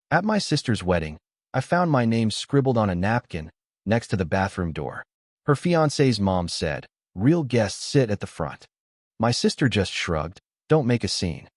At my sister's wedding, I found my name scribbled on a napkin next to the bathroom door. Her fiancé's mom said, "Real guests sit at the front." My sister just shrugged, "Don't make a scene."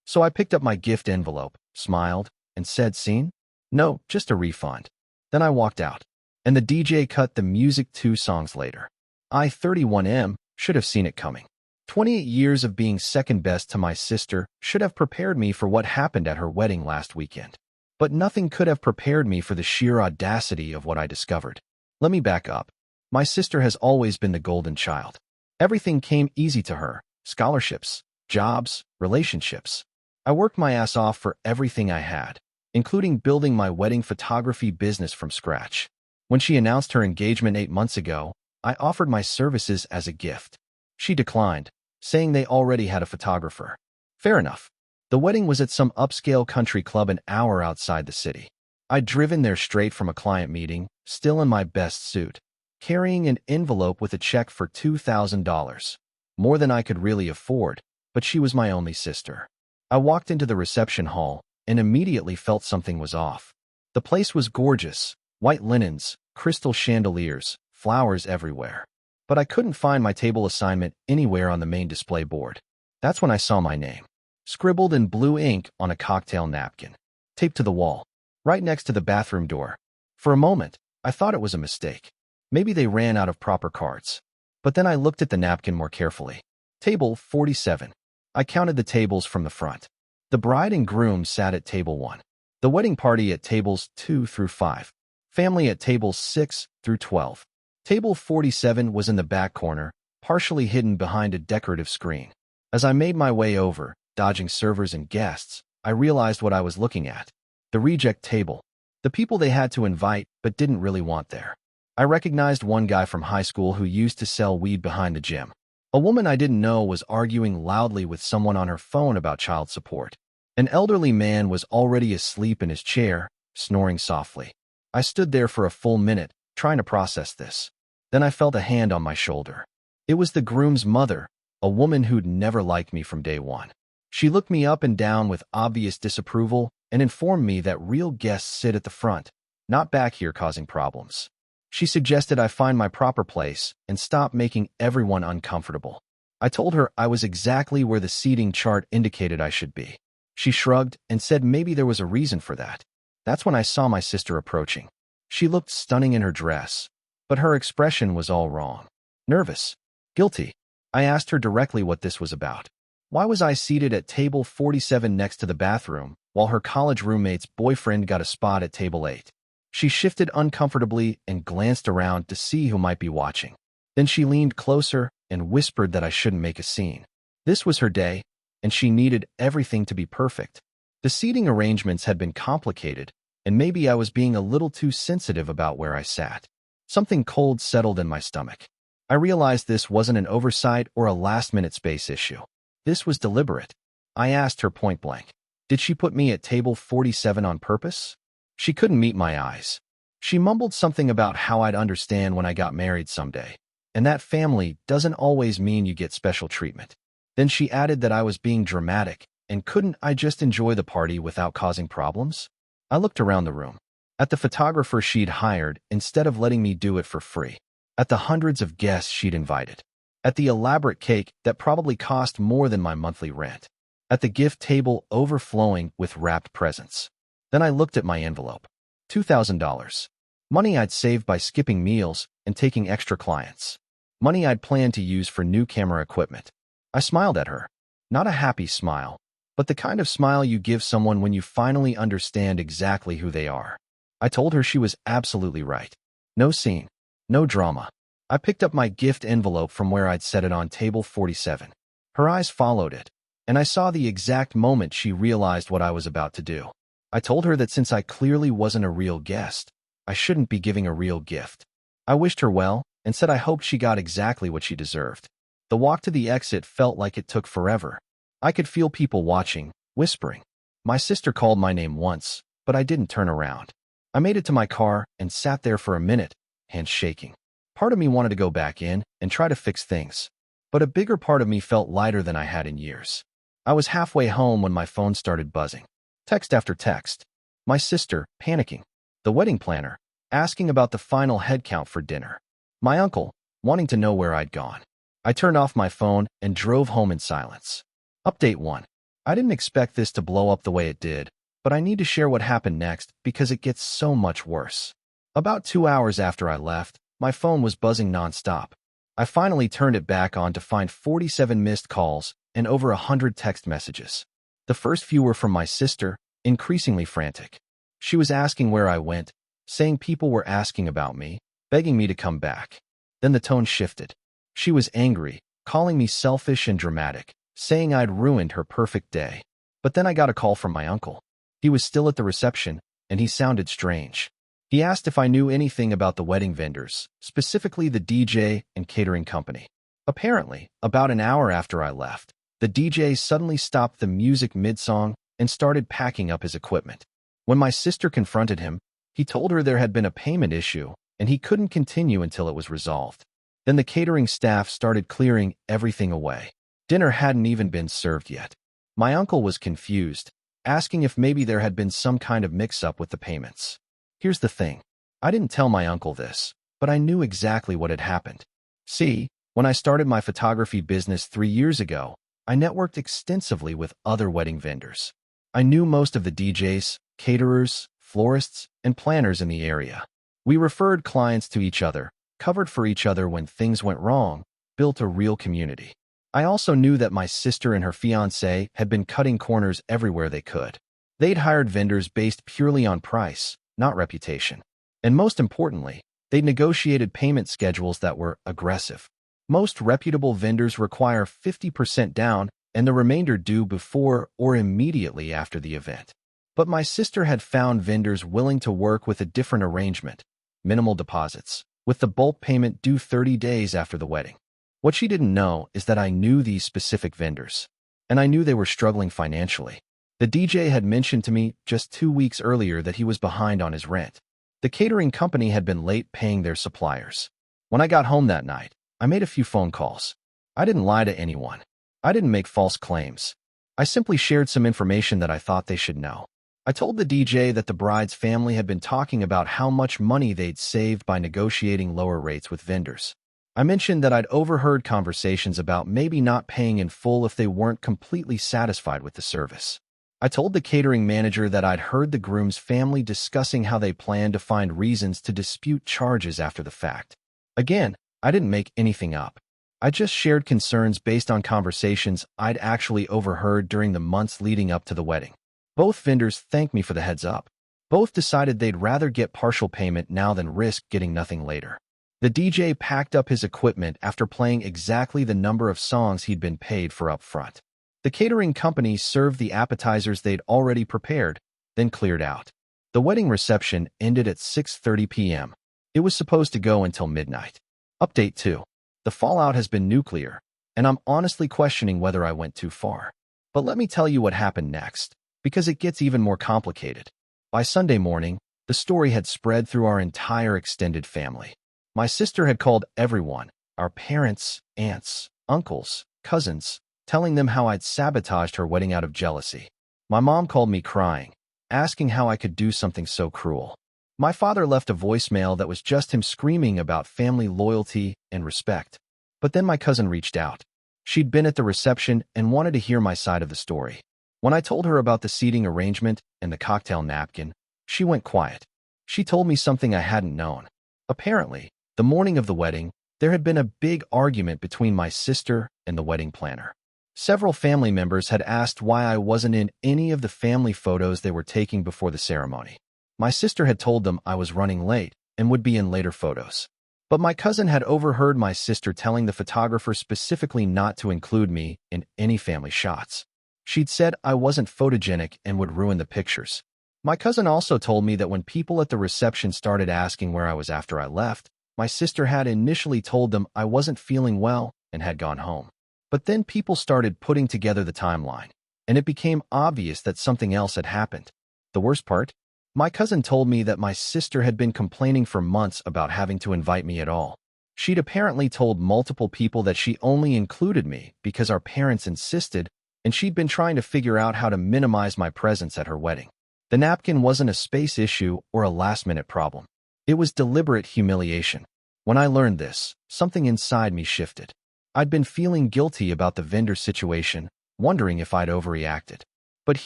So I picked up my gift envelope, smiled, and said, "Scene? No, just a refund." Then I walked out, and the DJ cut the music 2 songs later. I, 31M, should have seen it coming. 28 years of being second best to my sister should have prepared me for what happened at her wedding last weekend. But nothing could have prepared me for the sheer audacity of what I discovered. Let me back up. My sister has always been the golden child. Everything came easy to her: scholarships, jobs, relationships. I worked my ass off for everything I had, including building my wedding photography business from scratch. When she announced her engagement 8 months ago, I offered my services as a gift. She declined, saying they already had a photographer. Fair enough. The wedding was at some upscale country club an hour outside the city. I'd driven there straight from a client meeting, still in my best suit, carrying an envelope with a check for $2,000. More than I could really afford, but she was my only sister. I walked into the reception hall and immediately felt something was off. The place was gorgeous: white linens, crystal chandeliers, flowers everywhere. But I couldn't find my table assignment anywhere on the main display board. That's when I saw my name, scribbled in blue ink on a cocktail napkin, taped to the wall, right next to the bathroom door. For a moment, I thought it was a mistake. Maybe they ran out of proper cards. But then I looked at the napkin more carefully. Table 47. I counted the tables from the front. The bride and groom sat at table 1. The wedding party at tables 2 through 5. Family at tables 6 through 12. Table 47 was in the back corner, partially hidden behind a decorative screen. As I made my way over, dodging servers and guests, I realized what I was looking at. The reject table. The people they had to invite but didn't really want there. I recognized one guy from high school who used to sell weed behind the gym. A woman I didn't know was arguing loudly with someone on her phone about child support. An elderly man was already asleep in his chair, snoring softly. I stood there for a full minute, trying to process this. Then I felt a hand on my shoulder. It was the groom's mother, a woman who'd never liked me from day one. She looked me up and down with obvious disapproval and informed me that real guests sit at the front, not back here causing problems. She suggested I find my proper place and stop making everyone uncomfortable. I told her I was exactly where the seating chart indicated I should be. She shrugged and said maybe there was a reason for that. That's when I saw my sister approaching. She looked stunning in her dress, but her expression was all wrong. Nervous. Guilty. I asked her directly what this was about. Why was I seated at table 47 next to the bathroom, while her college roommate's boyfriend got a spot at table 8? She shifted uncomfortably and glanced around to see who might be watching. Then she leaned closer and whispered that I shouldn't make a scene. This was her day, and she needed everything to be perfect. The seating arrangements had been complicated, and maybe I was being a little too sensitive about where I sat. Something cold settled in my stomach. I realized this wasn't an oversight or a last-minute space issue. This was deliberate. I asked her point blank, did she put me at table 47 on purpose? She couldn't meet my eyes. She mumbled something about how I'd understand when I got married someday, and that family doesn't always mean you get special treatment. Then she added that I was being dramatic, and couldn't I just enjoy the party without causing problems? I looked around the room. At the photographer she'd hired instead of letting me do it for free. At the hundreds of guests she'd invited. At the elaborate cake that probably cost more than my monthly rent. At the gift table overflowing with wrapped presents. Then I looked at my envelope. $2,000. Money I'd saved by skipping meals and taking extra clients. Money I'd planned to use for new camera equipment. I smiled at her. Not a happy smile, but the kind of smile you give someone when you finally understand exactly who they are. I told her she was absolutely right. No scene. No drama. I picked up my gift envelope from where I'd set it on table 47. Her eyes followed it, and I saw the exact moment she realized what I was about to do. I told her that since I clearly wasn't a real guest, I shouldn't be giving a real gift. I wished her well and said I hoped she got exactly what she deserved. The walk to the exit felt like it took forever. I could feel people watching, whispering. My sister called my name once, but I didn't turn around. I made it to my car and sat there for a minute, hands shaking. Part of me wanted to go back in and try to fix things, but a bigger part of me felt lighter than I had in years. I was halfway home when my phone started buzzing. Text after text. My sister, panicking. The wedding planner, asking about the final head count for dinner. My uncle, wanting to know where I'd gone. I turned off my phone and drove home in silence. Update 1. I didn't expect this to blow up the way it did, but I need to share what happened next because it gets so much worse. About 2 hours after I left, my phone was buzzing nonstop. I finally turned it back on to find 47 missed calls and over 100 text messages. The first few were from my sister, increasingly frantic. She was asking where I went, saying people were asking about me, begging me to come back. Then the tone shifted. She was angry, calling me selfish and dramatic, saying I'd ruined her perfect day. But then I got a call from my uncle. He was still at the reception, and he sounded strange. He asked if I knew anything about the wedding vendors, specifically the DJ and catering company. Apparently, about an hour after I left, the DJ suddenly stopped the music mid-song and started packing up his equipment. When my sister confronted him, he told her there had been a payment issue and he couldn't continue until it was resolved. Then the catering staff started clearing everything away. Dinner hadn't even been served yet. My uncle was confused, asking if maybe there had been some kind of mix-up with the payments. Here's the thing. I didn't tell my uncle this, but I knew exactly what had happened. See, when I started my photography business 3 years ago, I networked extensively with other wedding vendors. I knew most of the DJs, caterers, florists, and planners in the area. We referred clients to each other, covered for each other when things went wrong, built a real community. I also knew that my sister and her fiancé had been cutting corners everywhere they could. They'd hired vendors based purely on price, not reputation. And most importantly, they'd negotiated payment schedules that were aggressive. Most reputable vendors require 50% down and the remainder due before or immediately after the event. But my sister had found vendors willing to work with a different arrangement, minimal deposits, with the bulk payment due 30 days after the wedding. What she didn't know is that I knew these specific vendors, and I knew they were struggling financially. The DJ had mentioned to me just 2 weeks earlier that he was behind on his rent. The catering company had been late paying their suppliers. When I got home that night, I made a few phone calls. I didn't lie to anyone. I didn't make false claims. I simply shared some information that I thought they should know. I told the DJ that the bride's family had been talking about how much money they'd saved by negotiating lower rates with vendors. I mentioned that I'd overheard conversations about maybe not paying in full if they weren't completely satisfied with the service. I told the catering manager that I'd heard the groom's family discussing how they planned to find reasons to dispute charges after the fact. Again, I didn't make anything up. I just shared concerns based on conversations I'd actually overheard during the months leading up to the wedding. Both vendors thanked me for the heads up. Both decided they'd rather get partial payment now than risk getting nothing later. The DJ packed up his equipment after playing exactly the number of songs he'd been paid for up front. The catering company served the appetizers they'd already prepared, then cleared out. The wedding reception ended at 6:30 p.m. It was supposed to go until midnight. Update 2. The fallout has been nuclear, and I'm honestly questioning whether I went too far. But let me tell you what happened next, because it gets even more complicated. By Sunday morning, the story had spread through our entire extended family. My sister had called everyone, our parents, aunts, uncles, cousins, telling them how I'd sabotaged her wedding out of jealousy. My mom called me crying, asking how I could do something so cruel. My father left a voicemail that was just him screaming about family loyalty and respect. But then my cousin reached out. She'd been at the reception and wanted to hear my side of the story. When I told her about the seating arrangement and the cocktail napkin, she went quiet. She told me something I hadn't known. Apparently, the morning of the wedding, there had been a big argument between my sister and the wedding planner. Several family members had asked why I wasn't in any of the family photos they were taking before the ceremony. My sister had told them I was running late and would be in later photos. But my cousin had overheard my sister telling the photographer specifically not to include me in any family shots. She'd said I wasn't photogenic and would ruin the pictures. My cousin also told me that when people at the reception started asking where I was after I left, my sister had initially told them I wasn't feeling well and had gone home. But then people started putting together the timeline, and it became obvious that something else had happened. The worst part? My cousin told me that my sister had been complaining for months about having to invite me at all. She'd apparently told multiple people that she only included me because our parents insisted, and she'd been trying to figure out how to minimize my presence at her wedding. The napkin wasn't a space issue or a last-minute problem. It was deliberate humiliation. When I learned this, something inside me shifted. I'd been feeling guilty about the vendor situation, wondering if I'd overreacted. But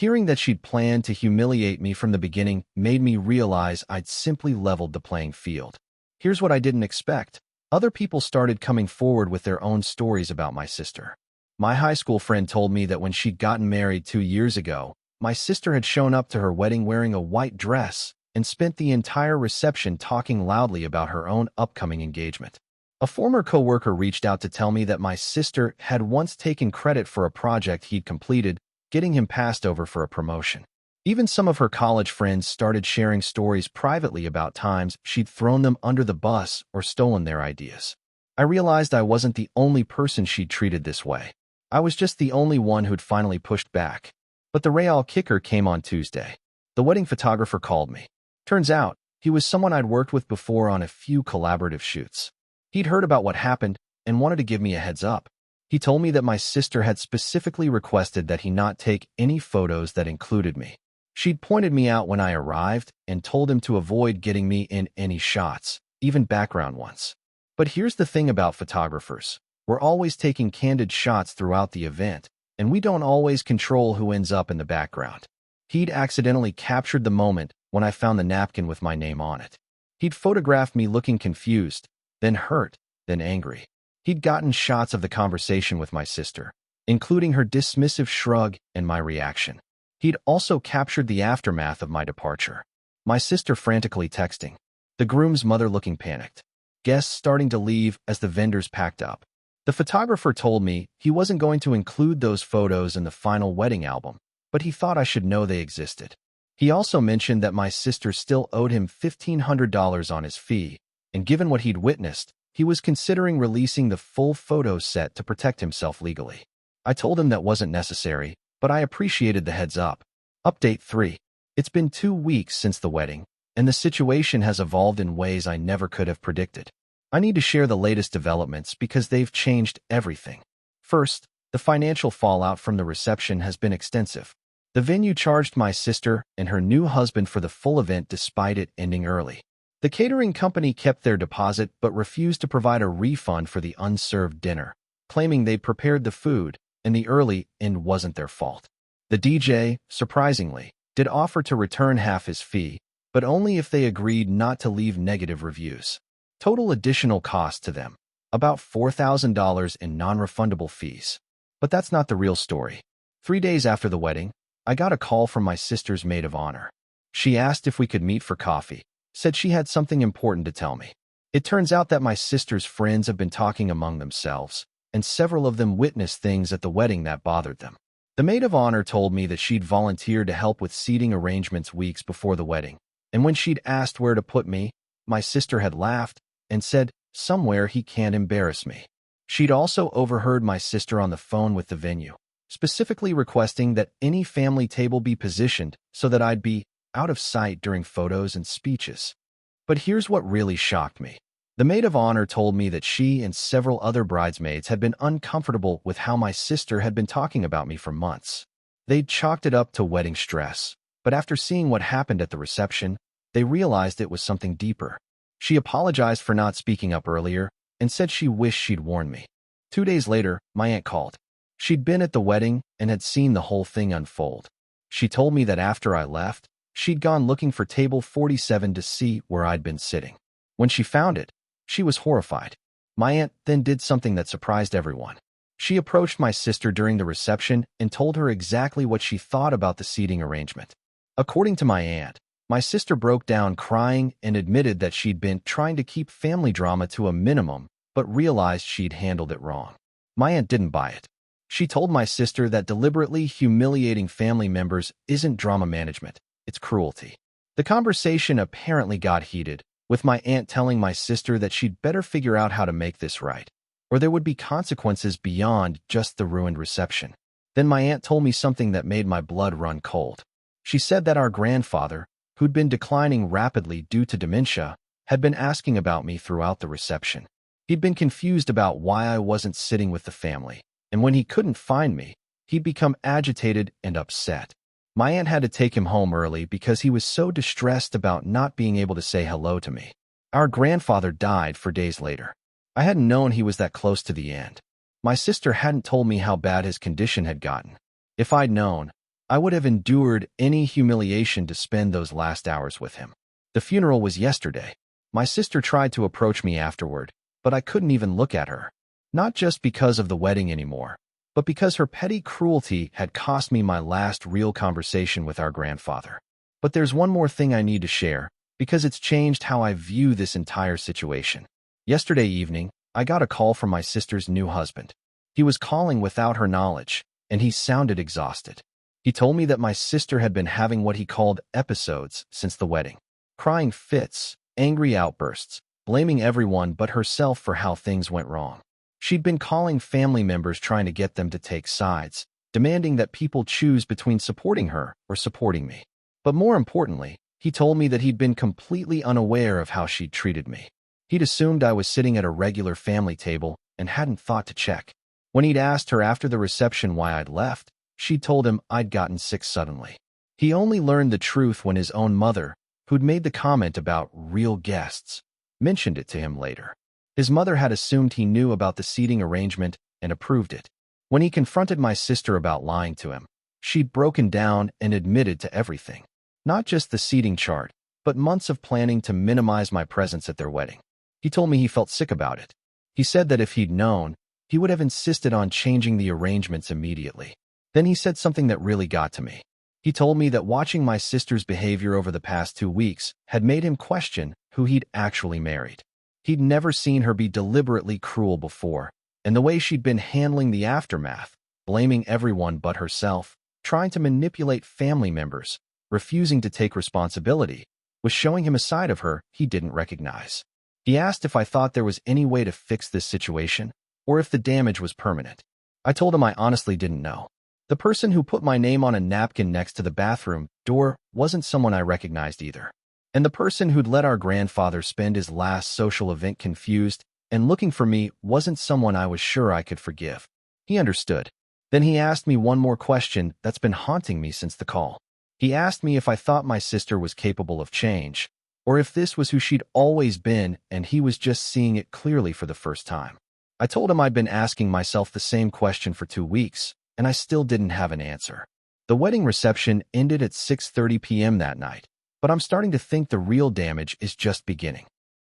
hearing that she'd planned to humiliate me from the beginning made me realize I'd simply leveled the playing field. Here's what I didn't expect. Other people started coming forward with their own stories about my sister. My high school friend told me that when she'd gotten married 2 years ago, my sister had shown up to her wedding wearing a white dress and spent the entire reception talking loudly about her own upcoming engagement. A former coworker reached out to tell me that my sister had once taken credit for a project he'd completed, getting him passed over for a promotion. Even some of her college friends started sharing stories privately about times she'd thrown them under the bus or stolen their ideas. I realized I wasn't the only person she'd treated this way. I was just the only one who'd finally pushed back. But the real kicker came on Tuesday. The wedding photographer called me. Turns out, he was someone I'd worked with before on a few collaborative shoots. He'd heard about what happened and wanted to give me a heads up. He told me that my sister had specifically requested that he not take any photos that included me. She'd pointed me out when I arrived and told him to avoid getting me in any shots, even background ones. But here's the thing about photographers. We're always taking candid shots throughout the event, and we don't always control who ends up in the background. He'd accidentally captured the moment when I found the napkin with my name on it. He'd photographed me looking confused, then hurt, then angry. He'd gotten shots of the conversation with my sister, including her dismissive shrug and my reaction. He'd also captured the aftermath of my departure. My sister frantically texting. The groom's mother looking panicked. Guests starting to leave as the vendors packed up. The photographer told me he wasn't going to include those photos in the final wedding album, but he thought I should know they existed. He also mentioned that my sister still owed him $1,500 on his fee, and given what he'd witnessed, he was considering releasing the full photo set to protect himself legally. I told him that wasn't necessary, but I appreciated the heads up. Update 3. It's been 2 weeks since the wedding, and the situation has evolved in ways I never could have predicted. I need to share the latest developments because they've changed everything. First, the financial fallout from the reception has been extensive. The venue charged my sister and her new husband for the full event despite it ending early. The catering company kept their deposit but refused to provide a refund for the unserved dinner, claiming they'd prepared the food and the early end wasn't their fault. The DJ, surprisingly, did offer to return half his fee, but only if they agreed not to leave negative reviews. Total additional cost to them, about $4,000 in non-refundable fees. But that's not the real story. 3 days after the wedding, I got a call from my sister's maid of honor. She asked if we could meet for coffee, said she had something important to tell me. It turns out that my sister's friends have been talking among themselves, and several of them witnessed things at the wedding that bothered them. The maid of honor told me that she'd volunteered to help with seating arrangements weeks before the wedding, and when she'd asked where to put me, my sister had laughed and said, "Somewhere he can't embarrass me." She'd also overheard my sister on the phone with the venue, specifically requesting that any family table be positioned so that I'd be out of sight during photos and speeches. But here's what really shocked me. The maid of honor told me that she and several other bridesmaids had been uncomfortable with how my sister had been talking about me for months. They'd chalked it up to wedding stress, but after seeing what happened at the reception, they realized it was something deeper. She apologized for not speaking up earlier and said she wished she'd warned me. 2 days later, my aunt called. She'd been at the wedding and had seen the whole thing unfold. She told me that after I left, she'd gone looking for table 47 to see where I'd been sitting. When she found it, she was horrified. My aunt then did something that surprised everyone. She approached my sister during the reception and told her exactly what she thought about the seating arrangement. According to my aunt, my sister broke down crying and admitted that she'd been trying to keep family drama to a minimum, but realized she'd handled it wrong. My aunt didn't buy it. She told my sister that deliberately humiliating family members isn't drama management, it's cruelty. The conversation apparently got heated, with my aunt telling my sister that she'd better figure out how to make this right, or there would be consequences beyond just the ruined reception. Then my aunt told me something that made my blood run cold. She said that our grandfather, who'd been declining rapidly due to dementia, had been asking about me throughout the reception. He'd been confused about why I wasn't sitting with the family, and when he couldn't find me, he'd become agitated and upset. My aunt had to take him home early because he was so distressed about not being able to say hello to me. Our grandfather died 4 days later. I hadn't known he was that close to the end. My sister hadn't told me how bad his condition had gotten. If I'd known, I would have endured any humiliation to spend those last hours with him. The funeral was yesterday. My sister tried to approach me afterward, but I couldn't even look at her. Not just because of the wedding anymore, but because her petty cruelty had cost me my last real conversation with our grandfather. But there's one more thing I need to share, because it's changed how I view this entire situation. Yesterday evening, I got a call from my sister's new husband. He was calling without her knowledge, and he sounded exhausted. He told me that my sister had been having what he called episodes since the wedding. Crying fits, angry outbursts, blaming everyone but herself for how things went wrong. She'd been calling family members trying to get them to take sides, demanding that people choose between supporting her or supporting me. But more importantly, he told me that he'd been completely unaware of how she'd treated me. He'd assumed I was sitting at a regular family table and hadn't thought to check. When he'd asked her after the reception why I'd left, she'd told him I'd gotten sick suddenly. He only learned the truth when his own mother, who'd made the comment about real guests, mentioned it to him later. His mother had assumed he knew about the seating arrangement and approved it. When he confronted my sister about lying to him, she'd broken down and admitted to everything. Not just the seating chart, but months of planning to minimize my presence at their wedding. He told me he felt sick about it. He said that if he'd known, he would have insisted on changing the arrangements immediately. Then he said something that really got to me. He told me that watching my sister's behavior over the past 2 weeks had made him question who he'd actually married. He'd never seen her be deliberately cruel before, and the way she'd been handling the aftermath, blaming everyone but herself, trying to manipulate family members, refusing to take responsibility, was showing him a side of her he didn't recognize. He asked if I thought there was any way to fix this situation, or if the damage was permanent. I told him I honestly didn't know. The person who put my name on a napkin next to the bathroom door wasn't someone I recognized either. And the person who'd let our grandfather spend his last social event confused and looking for me wasn't someone I was sure I could forgive. He understood. Then he asked me one more question that's been haunting me since the call. He asked me if I thought my sister was capable of change, or if this was who she'd always been and he was just seeing it clearly for the first time. I told him I'd been asking myself the same question for 2 weeks, and I still didn't have an answer. The wedding reception ended at 6:30 p.m. that night, but I'm starting to think the real damage is just beginning.